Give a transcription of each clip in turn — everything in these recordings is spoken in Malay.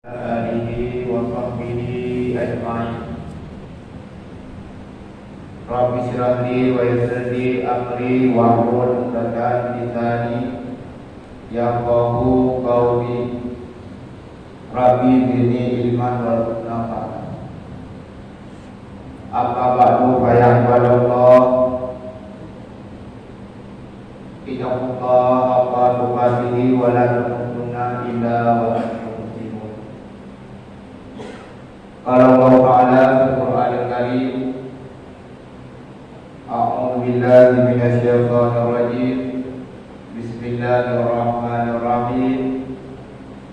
alihi wa sahbihi ajma'in. Rabbi shrah li wa yassir li amri wahlul 'uqdatam min lisani yafqahu qawli. Rabbi zidni ilman warzuqna fahma. Amma ba'du fa ya ibadallah, ittaqullah haqqa tuqatih wa la tamutunna illa wa antum muslimun. Qala Allah Ta'ala fil Qur'anil Karim, a'udzu billahi minasy syaithanir rajim. Bismillahirrahmanirrahim.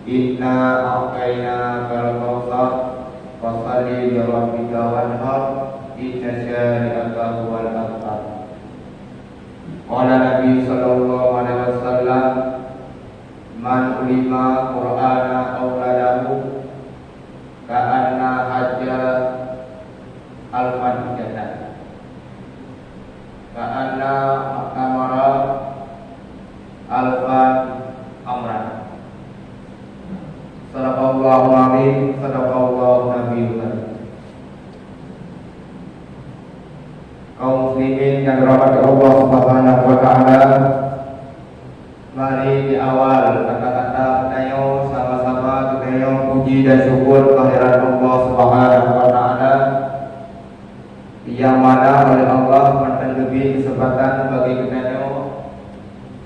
Inna a'tainakal kautsar fashalli li rabbika wanhar inna syani'aka huwal abtar. Qala Nabi sallallahu alaihi wasallam, man ulima Qur'ana auladahu ka'anna hajja alfan hujjatan, ka'anna amara alfan amran. Sadaqallahu azim, sadaqallahu nabiyul karim. Kaum muslimin yang dirahmati Allah Subhanahu wa taala, mari di awal kata-kata kita sama-sama kita puji dan syukur kehadirat Allah Subhanahu wa taala, yang mana oleh Allah memberikan lebih kesempatan bagi kita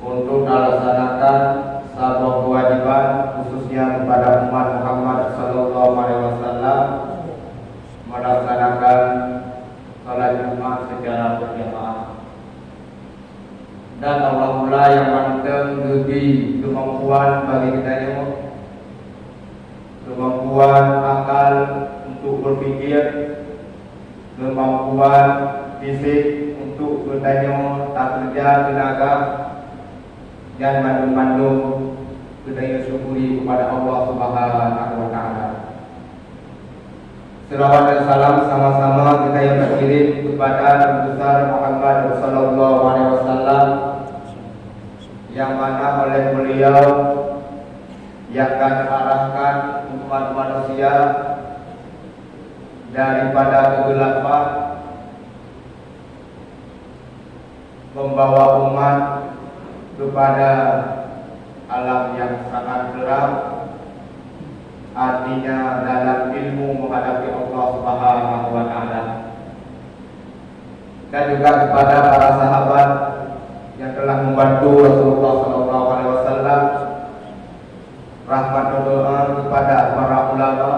untuk melaksanakan sebuah kewajiban khususnya kepada umat Muhammad sallallahu alaihi wasallam, melaksanakan salat Jumat secara berjamaah. Dan Allah pula yang memberikan lebih kemampuan bagi kita, kemampuan akal untuk berpikir, kemampuan fisik untuk bertanya, tak kerja tenaga, dan mandum-mandum kita syukuri kepada Allah Subhanahu wa taala. Selawat dan salam sama-sama kita yang berkirim kepada Nabi besar Muhammad sallallahu alaihi wasallam, yang mana oleh beliau yang akan arahkan umat manusia daripada kegelapan, membawa umat kepada alam yang sangat gelap, artinya dalam ilmu menghadapi Allah Subhanahu wa taala. Dan juga kepada para sahabat yang telah membantu Rasulullah sallallahu alaihi wasallam, rahmat dan doa kepada para ulama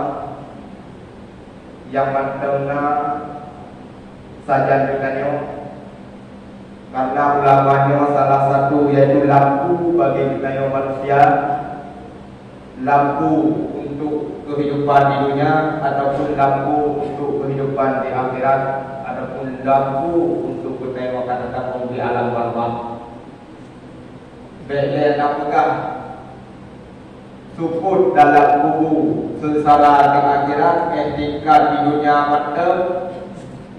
yang mendengar sajian kita, karena ulamanya salah satu yaitu lampu bagi kita manusia, lampu untuk kehidupan di dunia ataupun lampu untuk kehidupan di akhirat, ataupun lampu untuk kita akan tetap di alam barzakh. Bila nak pegang suput dalam kubur sengsara di akhirat, ketika di dunia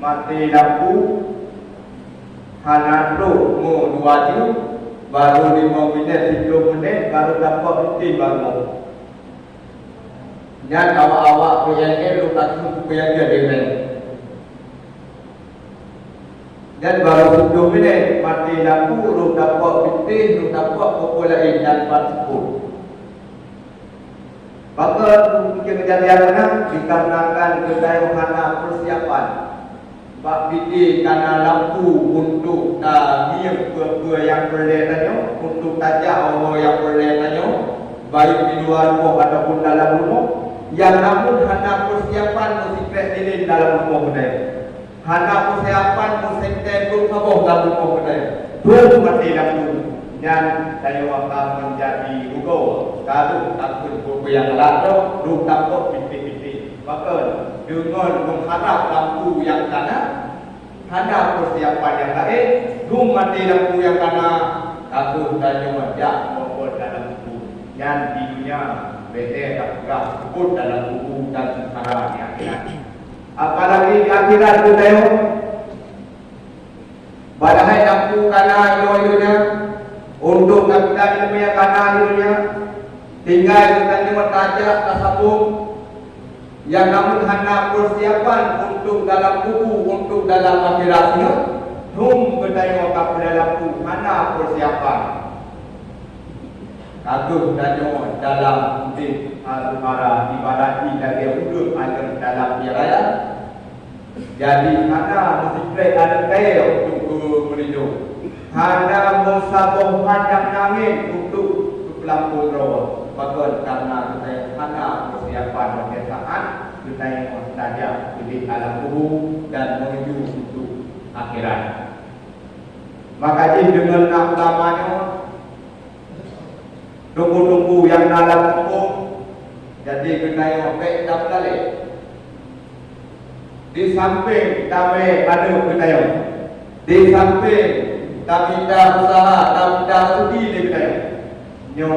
mati lampu hanya dulu 2 jam, baru 5 minit 10 minit baru dapat bukti baru. Dan awak-awak PNL lu tak cukup PNL dengan. Dan baru 10 minit mati lampu, lu dapat bukti, lu dapat populasi dan tersebut. Maka kejadian mana dikarenakan kedayuhan persiapan bab bidi karena lampu untuk niat ke yang boleh tanya, untuk tajak orang yang boleh tanya, baik di luar rumah ataupun dalam rumah, yang namun hanya persiapan musik ini dalam rumah kita, hanya persiapan musik pun kabur dalam rumah kita, belum mati lampu dan tanya akan menjadi ugo kalau takut buku yang lalu lu takut piti-piti. Maka dengan mengharap lampu yang kanan, hanya persiapan yang lain, belum mati lampu yang kanan, takut tanya wajah maupun dalam buku. Yang di dunia bete tak pegang sebut dalam buku dan sengsara di akhirat. Apalagi di akhirat tu tengok, padahal lampu kanan ilunya untuk kita ilmu yang kanan ilunya, tinggal kita derajat tersebut yang namun hanya persiapan untuk dalam buku, untuk dalam akhiratnya, bertanya kepada lampu mana persiapan. Kagum danyo dalam di para ibadat dan dia udur ada dalam raya. Jadi mana mesti ada kaya untuk menuju. Ada musabah panjang nangin untuk pelampung roh. Bagus karena kita mana persiapan pada saat kita yang saja di alam kubur dan menuju untuk akhirat. Maka dengan namanya tunggu-tunggu yang dalam kubur, jadi kita yang baik dan balik. Di samping kami ada kita yang, di samping kami dah usaha, kami dah studi di kita yang, nyo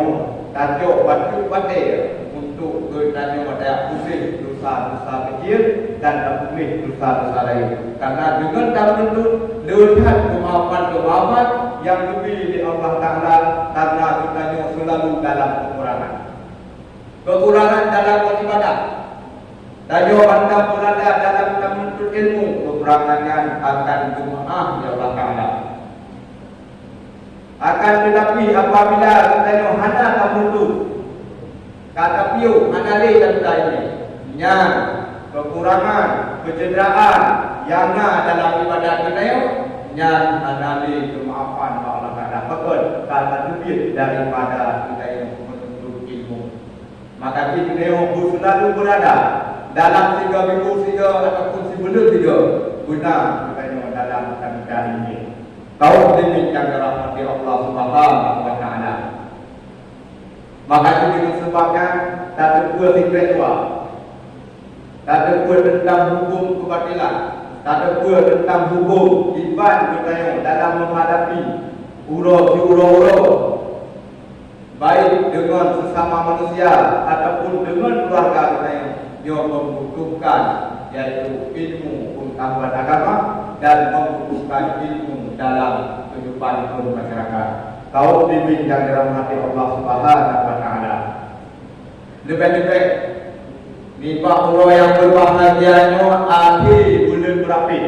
tajuk batu batik untuk kita yang ada pusing dosa-dosa kecil dan terpulih dosa-dosa lain. Karena dengan kami itu lihat kemaafan-kemaafan yang lebih di Allah Taala karena kita yang selalu dalam kekurangan dalam beribadah. Dan anda berada dalam menuntut ilmu, kekurangannya akan dimaaf ya Allah Taala. Akan tetapi apabila kita hanya menuntut kata piu hanya dan lainnya, yang kekurangan, kecederaan yang dalam ibadah kita yang hanya kemaafan Allah Taala. Betul, karena lebih daripada kita yang menuntut ilmu. Maka kita yang selalu berada dalam 3 minggu 3 ataupun sebelum 3 guna kita dalam keadaan ini. Kau demi yang dirahmati Allah Subhanahu wa taala. Maka itu sebabnya tak ada dua, tak ada tentang hukum kebatilan, tak ada tentang hukum iman kita dalam menghadapi uro-uro baik dengan sesama manusia ataupun dengan keluarga kita yang membutuhkan yaitu ilmu pengetahuan agama dan membutuhkan ilmu dalam kehidupan masyarakat. Kau bimbing yang dirahmati Allah Subhanahu wa taala. Lebih-lebih ni orang yang berbahagianya akhir bulan berapi.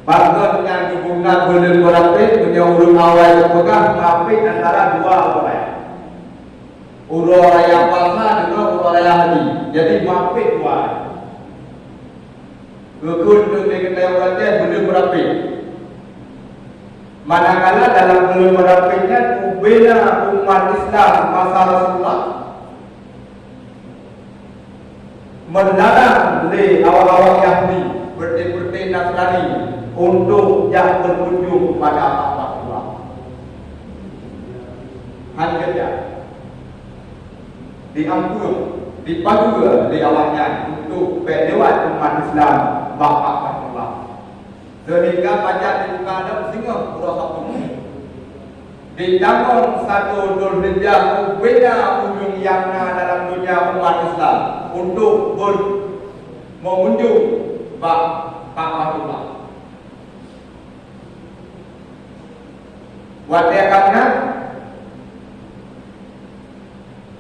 Bangga dengan hubungan bulan berapi punya urut awal berpegang berapi antara dua orang. Urut raya puasa dengan urut raya haji. Jadi berapi dua. Kekun dengan orang bulan berapi. Manakala dalam bulan berapinya ubena umat Islam masa Rasulullah melarang oleh awal-awal Yahudi berti-berti Nasrani untuk yang berkunjung kepada Allah. Hanya diampun, dipandu di awalnya untuk berlewat umat Islam Bapak Allah. Sehingga pajak dibuka dalam singa Pulau Sabtu. Dibangun satu Dzulhijjah beda ujung yang dalam dunia umat Islam untuk mengunjung Bapak. Wadiakamnya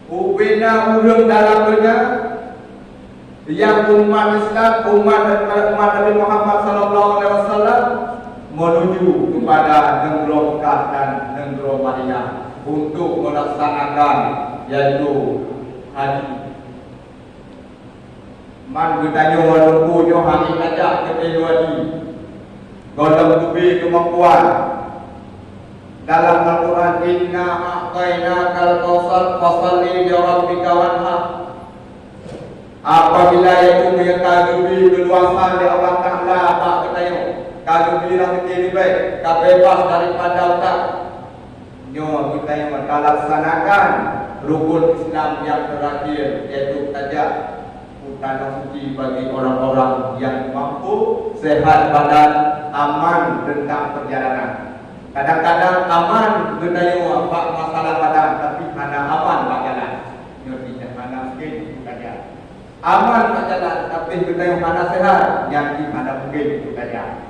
ubena ujung dalam dunia yang umat Islam, umat Nabi Muhammad SAW menuju kepada negeri Mekah dan negeri Madinah untuk melaksanakan yaitu haji. Man bertanya walaupun hari ngajak ke haji, golong lebih kemampuan dalam Al-Quran inna a'tainaka al-kautsar fasalli li rabbika wanhar. Apabila itu mengetahui keluasan dari Allah Ta'ala apa katanya kalau bila kita baik bebas daripada otak nyo kita yang melaksanakan rukun Islam yang terakhir yaitu tajak tanah suci bagi orang-orang yang mampu sehat badan aman tentang perjalanan. Kadang-kadang aman katanya apa masalah badan tapi hanya aman berjalan nyo tidak mana mungkin saja aman saja tapi kita yang mana sehat yang di mana mungkin itu saja.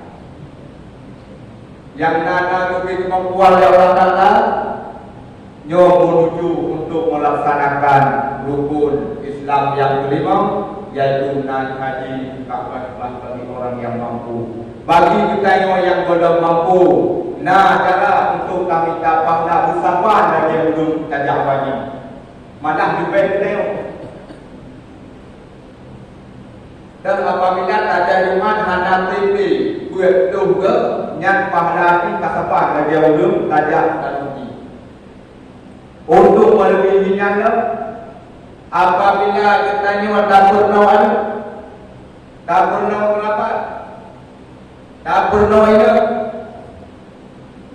Yang nana lebih kemampuan Allah Taala nyo menuju untuk melaksanakan rukun Islam yang kelima, yaitu naik haji Ka'bah bagi orang yang mampu. Bagi kita yang belum mampu, nah cara untuk kami dapat bersabar dari belum tajak wajib. Malah diberi tengok. Dan apabila ada iman handap TV buat juga yang pahala ini kasapan dari belum tajak dan uji. Untuk melebihinya, apabila kita nyawa dapur nawan, dapur nawan kenapa? Dapur nawan ini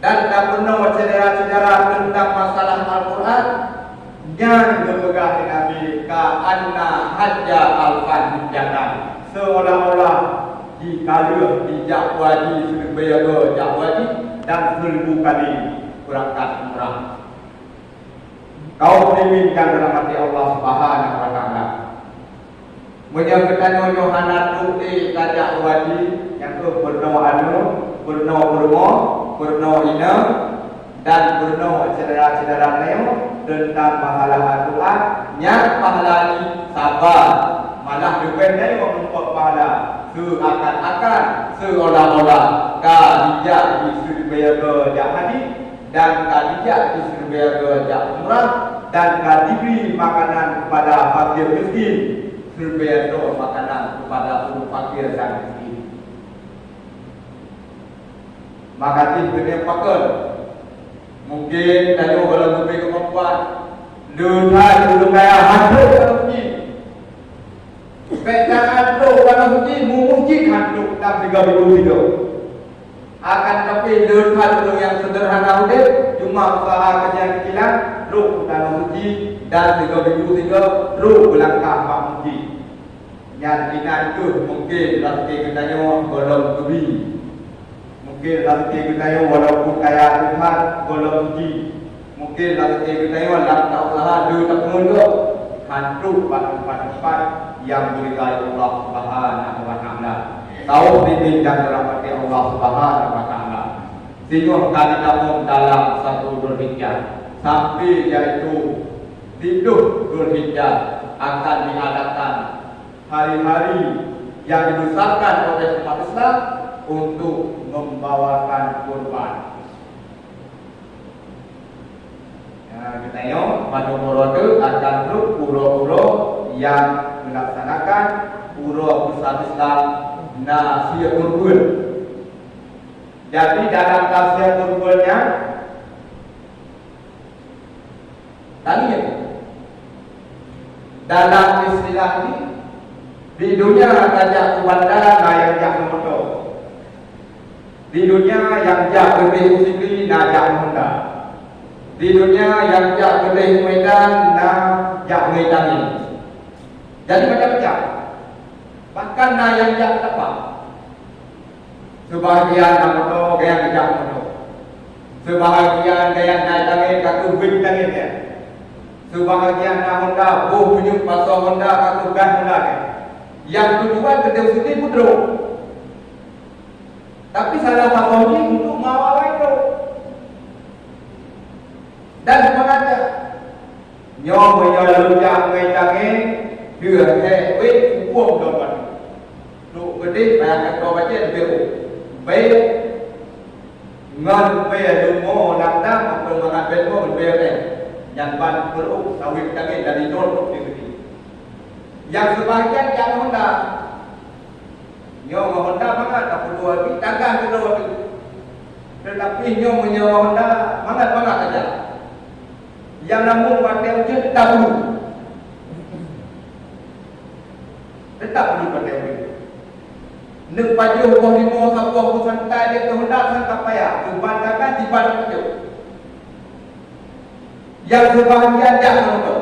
dan dapur nawan sejarah-sejarah tentang masalah Al-Quran yang berpegang dengan Nabi ka'anna hajja al-fan hujjatan, seolah-olah dikala dijak wajib seribu jak wajib dan 1000 kali berangkat umrah. Kau diminta dalam hati Allah Subhanahu wa taala. Menyangkutkan hanat bukti tajak wajib yang tu berno ina dan berno cedera-cedera neo tentang masalah Al-Quran yang pahala ni sabar malah dipendai untuk pahala seakan-akan seolah-olah kadijak disuruh ke jahadi dan kadijak disuruh ke jak umrah dan kadiberi makanan kepada fakir miskin suruh makanan kepada fakir dan miskin. Maka tidak pakar mungkin kalau lebih kemampuan lunas dulu kaya handuk kalau uji pecahan tu kalau uji mungkin handuk tak 3,000 hidup akan tapi lunas dulu yang sederhana udah cuma usaha kecil-kecilan lu kalau uji dan 3,000 hidup lu berlangkah pak uji yang kita itu mungkin nanti kita nyawa belum tubi. Mungkin nanti kita yang walaupun kaya Tuhan belum uji. Mungkin nanti kita yang langkah usaha dulu tak mundur hantu tempat-tempat yang diberikan Allah Subhanahu wa taala. Tahu bimbing dan rahmati Allah Subhanahu wa taala. Sehingga kami namun dalam satu Dzulhijjah sampai yaitu 7 Dzulhijjah akan diadakan hari-hari yang dibesarkan oleh umat Islam untuk membawakan kurban. Ya, kita tengok pada umur itu akan pura-pura yang melaksanakan pura besar Islam nasihat kurban. Jadi dalam nasihat kurbannya tadi dalam istilah ini di dunia ada kuanda yang jahat. Di dunia yang jak gede musibri na jak Honda. Di dunia yang jak gede Medan na jak Medan ini. Jadi macam-macam. Bahkan na yang jak apa? Sebahagian nama tu gaya jak motor. Sebahagian gaya naik tangin kaku bin tangin ya. Sebahagian na Honda buh punyuk pasal Honda kaku gas Honda ya. Yang tujuan gede musibri putro. Tapi salah satu ini untuk mawar itu dan semangatnya nyom menyalurkan mengangi dia wet uang dapat lu gede banyak kau baca lebih baik ngan bayar demo nandang permangan demo bayar yang ban perlu sawit kami dari nol begitu yang sebagian yang Honda nyawa Honda banget tak perlu lagi tanggang kedua itu. Tetapi nyawa menyawa Honda banget saja. Yang namun pakai ujian tetap perlu. Tetap perlu pakai ujian. Nek paju buah lima sabuah santai dia ke Honda sangat payah. Kebanyakan di badan paju. Yang sebahagian jangan untuk.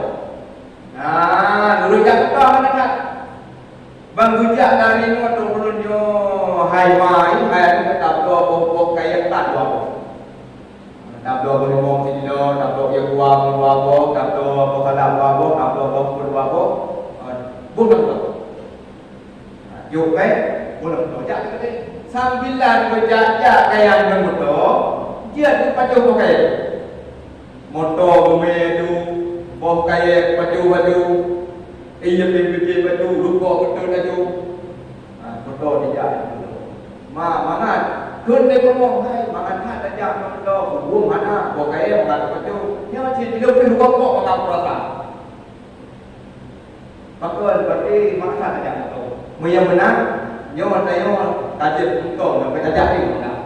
Nah, dulu jangan tahu mana. Bang hujak dari ni waktu belunyo hai mai hai tak do kaya tak do. Tak do berumong sini do, tak do yang uang wabo, tak do kalau wabo, tak do pun wabo. Bukan tu. Yo bukan tu. Jadi sambilan berjajak kaya yang betul, dia tu paju pakai. motor bermedu, boh kaya baju, iya pipi baju, lupa betul baju, motor tidak. Mangan, kun dia ngomong, hai mangan hat aja motor, buang mana, boh kaya mangan baju, dia macam tidak boleh rokok mangan perasaan. Maka berarti makan aja motor. Yang menang, nyawa tayo kajian untuk sampai tajak ni menang.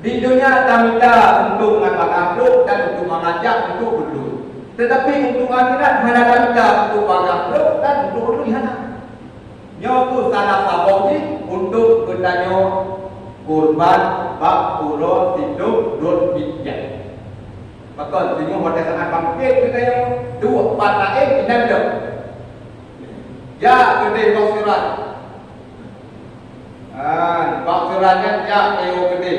Di dunia kita minta untuk mengangkat makhluk dan untuk mengajak untuk berdua. Tetapi untuk akhirat hanya minta untuk makhluk dan untuk berdua hanya. Nyawa tu salah sabong untuk bertanya kurban bak pura hidup dot hijab. Maka tengok pada saat bangkit kita yang dua empat lain tidak ada. Ya gede baksiran. Baksirannya ya eo gede.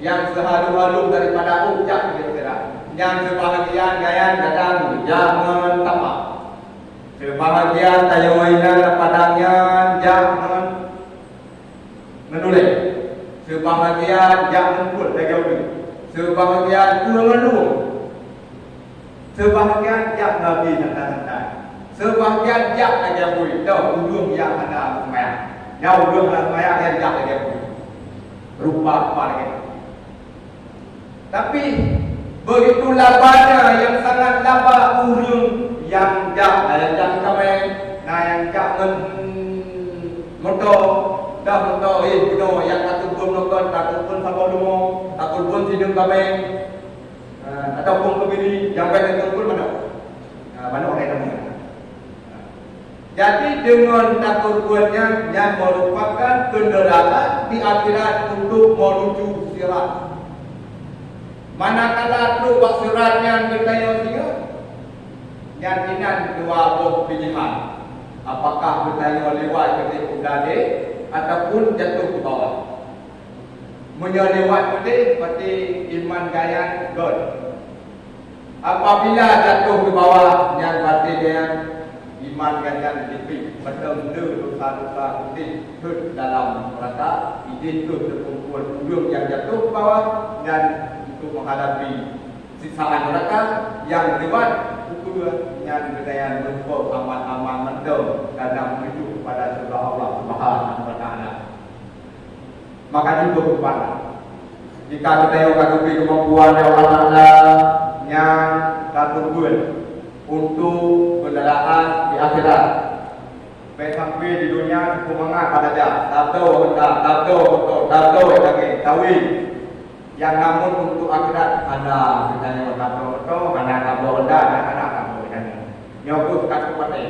Yang sehalu-halu daripada ucap baksiran. Yang sebahagian gaya datang jangan tamak. Sebahagian tayo mainan padangnya jangan menulis. Sebahagian jangan pun tayo ni. Sebahagian kurang-kurang. Sebahagian jak Nabi santai-santai. Sebahagian jak aja bui. Dah ujung yang ada semayang. Yang ujung ada semayang yang jak aja bui. Rupa apa lagi. Tapi begitu labanya yang sangat laba urung yang jak kami, yang jak motor. Dah motor yang takut pun nonton, takut pun sama demo, takut pun sidung kami. Ataupun kebiri yang baik betul mana? Mana orang yang jadi dengan takut kuatnya yang merupakan kenderaan di akhirat untuk menuju sirat. Manakala tu sirat yang bertanya dia, yang inan dua buah pilihan. Apakah bertanya lewat ketika udara ataupun jatuh ke bawah. Menyelewat boleh seperti iman gaya God. Apabila jatuh ke bawah yang berarti dia iman gaya dipik betul dosa-dosa putih ke dalam neraka. Ini tu terkumpul ujung yang jatuh ke bawah dan untuk menghadapi siksaan neraka yang lewat ukur yang berdaya menumpuk amal-amal mental dan menuju kepada surga Allah Subhanahu wa taala. Maka juga kepada jika kita yang beri kemampuan dari Allah Taala yang terkumpul untuk kendaraan di akhirat. Baik sampai di dunia kumangan pada jam. Tabdo tawi. Yang namun untuk akhirat ada ditanya tabdo, ada tabdo dan ada tabdo ditanya. Nyokut kat kepada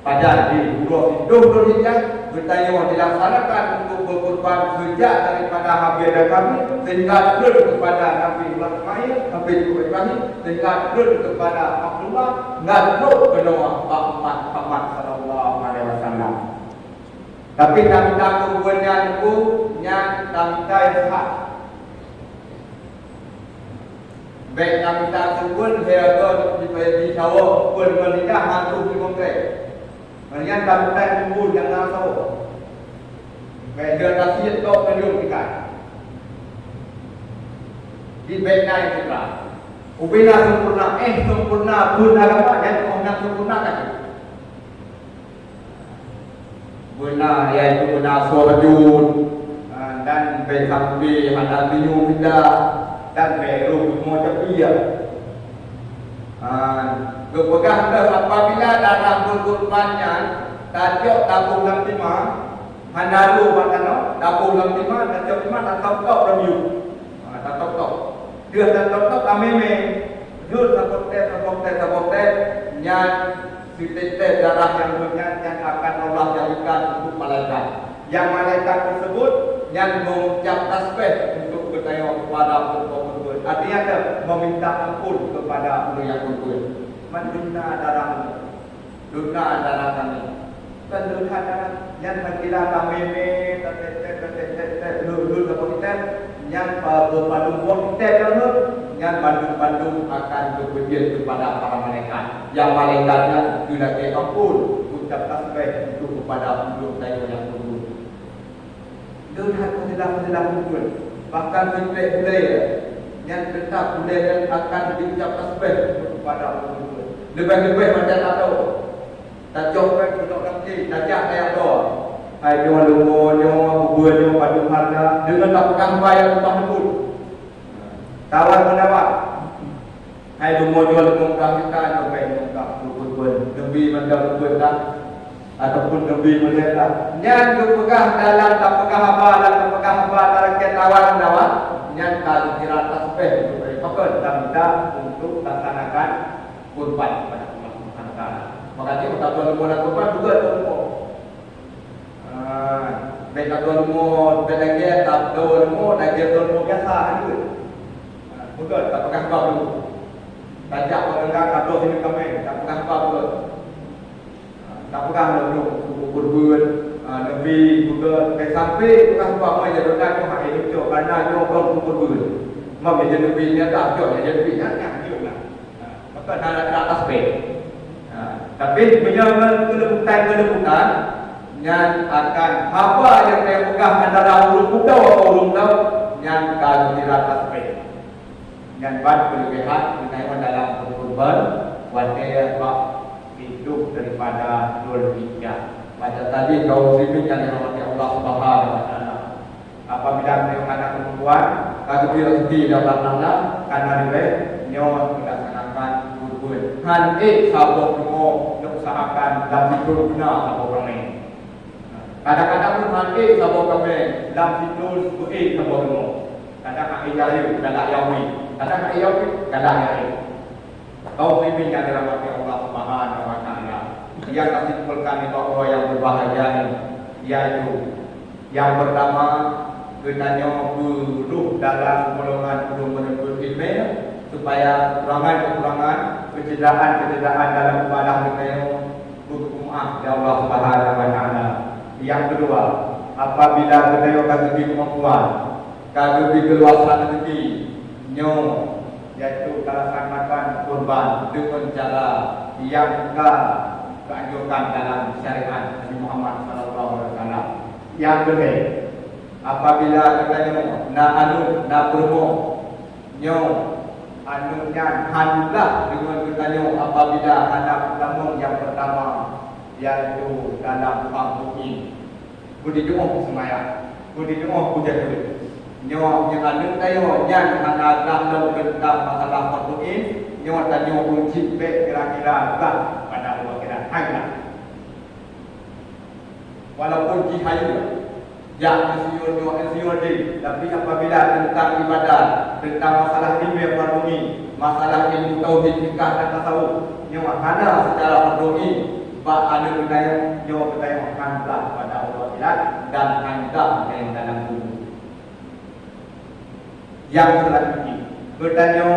pada di bulan Dzulhijjah bertanya dilaksanakan untuk berkorban sejak daripada habis dan kami sehingga turun kepada Nabi Ibrahim sampai Ibrahim sehingga turun kepada Abdullah ngaduk ke Noah Muhammad sallallahu alaihi wasallam. Tapi kami takut buatnya itu yang kami tahu. Baik kami takut pun saya di Jawa pun menikah hantu di konkret. Yang kami tunggu jangan tahu. Baik dia kasih tok penduduk kita. Di baiknya kita. Ubina sempurna pun agama dan orang sempurna kan. Benar iaitu benar suarajun dan baik sampai hendak bingung kita dan baru semua cepiya. Kepegang apabila dalam berkorbannya tajuk tabung 65 hanalu makana tabung 65 tajuk 5 tak tok review tak tok dia tak tok ameme dia tak yang titik darah yang bernyat yang akan Allah jadikan untuk malaikat yang malaikat tersebut yang mengucap tasbih untuk bertanya kepada pembuat artinya ada meminta ampun kepada orang yang berbuat meminta darah kami dan dosa darah yang berkira kami lulus kita yang berpadu kita yang bandung akan berpikir kepada para malaikat yang malaikatnya sudah ampun ucap tasbih itu kepada penduduk saya yang berbuat dosa tidak kumpul bahkan boleh yang tetap boleh dan akan diucap tasbih kepada Allah. Lebih-lebih macam tahu. Tak jauhkan untuk nanti najak saya doa. Hai dia lumo dia bubur dia padu harga dengan tak pegang bayar upah pun. Tawar mendapat. Hai lumo dia lumo kita sampai muka bubur lebih macam bubur tak ataupun lebih melihat. Nyan berpegang dalam tak pegang apa dalam pegang apa dalam tawar mendapat. Nyan kalau kira tasbih supaya pakai dalam kita untuk laksanakan kurban kepada Allah Subhanahu Wa Taala. Makanya kita tuan rumah kurban juga tuan rumah. Baik tuan rumah belanja tak tuan rumah lagi tuan rumah biasa juga. Betul tak pegang apa dulu. Tajak pegang kabel sini kami tak pegang apa dulu. Tak pegang dulu kurban Nabi juga sampai pegang apa mai jadi dah tu hari itu kerana nyokong kurban. Mak jadi Nabi ni tak jauh jadi Nabi yang juga. Maka nak atas pay. Tapi penyebutan yang akan apa yang saya pegang antara urut muda atau urut tahu yang kalau tidak tasbih yang buat berlebihan menaikkan dalam kurban wanita bab hidup daripada Dhul Hijjah. Macam tadi kaum muslimin yang dirahmati Allah Subhanahu Wa Taala. Apabila mereka anak perempuan kalau dia rezeki dalam Allah karena dia nyawa melaksanakan kurban. Hanti sabuk semua usahakan dalam situ guna sabuk ramai. Kadang-kadang pun hanti sabuk ramai dalam situ buih sabuk semua. Kadang hak ijayu, kadang yawi, kadang hak yawi, kadang yawi. Kau muslimin yang dirahmati Allah Subhanahu Wa Taala. Yang kasimpulkan itu Allah yang berbahagia yaitu yang pertama kenanya buruh dalam golongan menuntut ilmu supaya kekurangan kecederaan dalam ibadah kita hukum di Allah Subhanahu Wa Taala. Yang kedua, apabila kita rezeki kemampuan, rezeki keluasan rezeki, yaitu laksanakan kurban dengan cara yang keanjurkan dalam syariat Nabi Muhammad sallallahu alaihi wasallam. Yang ketiga, apabila katanya nak bermo anunya handlah dengan katanya apabila anak pertama yang pertama yaitu dalam pangkuki budi doa semaya budi doa puja duit nyawa yang anu tayo yang anak dalam tentang masalah pangkuki nyawa tanyo kunci kira-kira tak pada Allah kira hanya walaupun jihad yang siur di tapi apabila tentang ibadah tentang masalah ilmu fardhu masalah ilmu tauhid fikih dan tasawuf nyawa ada secara fardhu ba ada budaya nyawa budaya handal pada Allah dan handal yang dalam tubuh. Yang selanjutnya bertanya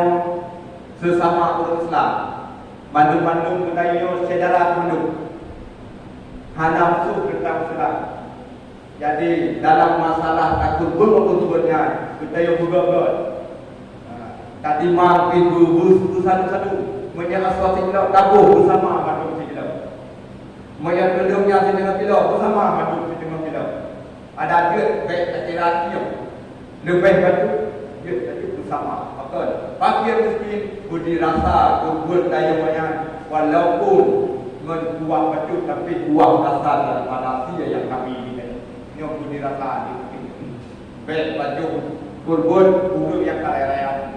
sesama umat Islam bandung-bandung budaya sejarah penduduk hanam su tentang Islam. Jadi dalam masalah takut bermakna budaya juga tadi mampir bus satu-satu menyerah kita tabuh bersama bandung kita. Mayat kedungnya dengan kita bersama bandung dengan kita. Ada dia baik kira-kira lebih baju dia tadi bersama. Betul. Fakir miskin budi rasa kubur daya banyak walaupun menguang baju tapi buang rasa daripada sia yang kami ini. Yang budi rasa di baik baju kubur kubur yang kaya-raya.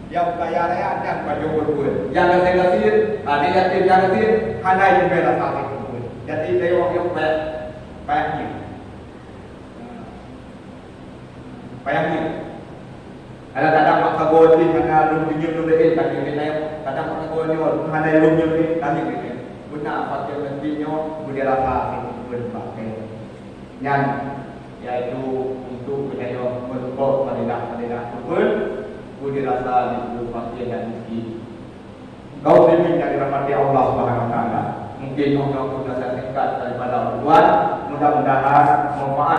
Yang kaya-raya dan baju kubur. Yang kasih-kasih ada yatim yang kasih hanya yang berasa kubur. Jadi dia orang yang payahnya. Payahnya. Kadang-kadang maksa goli karena belum pinjam dulu deh, tadi kita kadang maksa goli hanya belum pinjam tadi kita. Guna fakir nantinya budi rasa itu berpakai. Yang yaitu untuk budaya mensupport fadilah kubur, budi rasa itu fakir dan miskin. Kau muslimin yang dirahmati Allah Subhanahu Wa Taala. Mungkin Allah sudah saya singkat daripada orang mudah-mudahan manfaat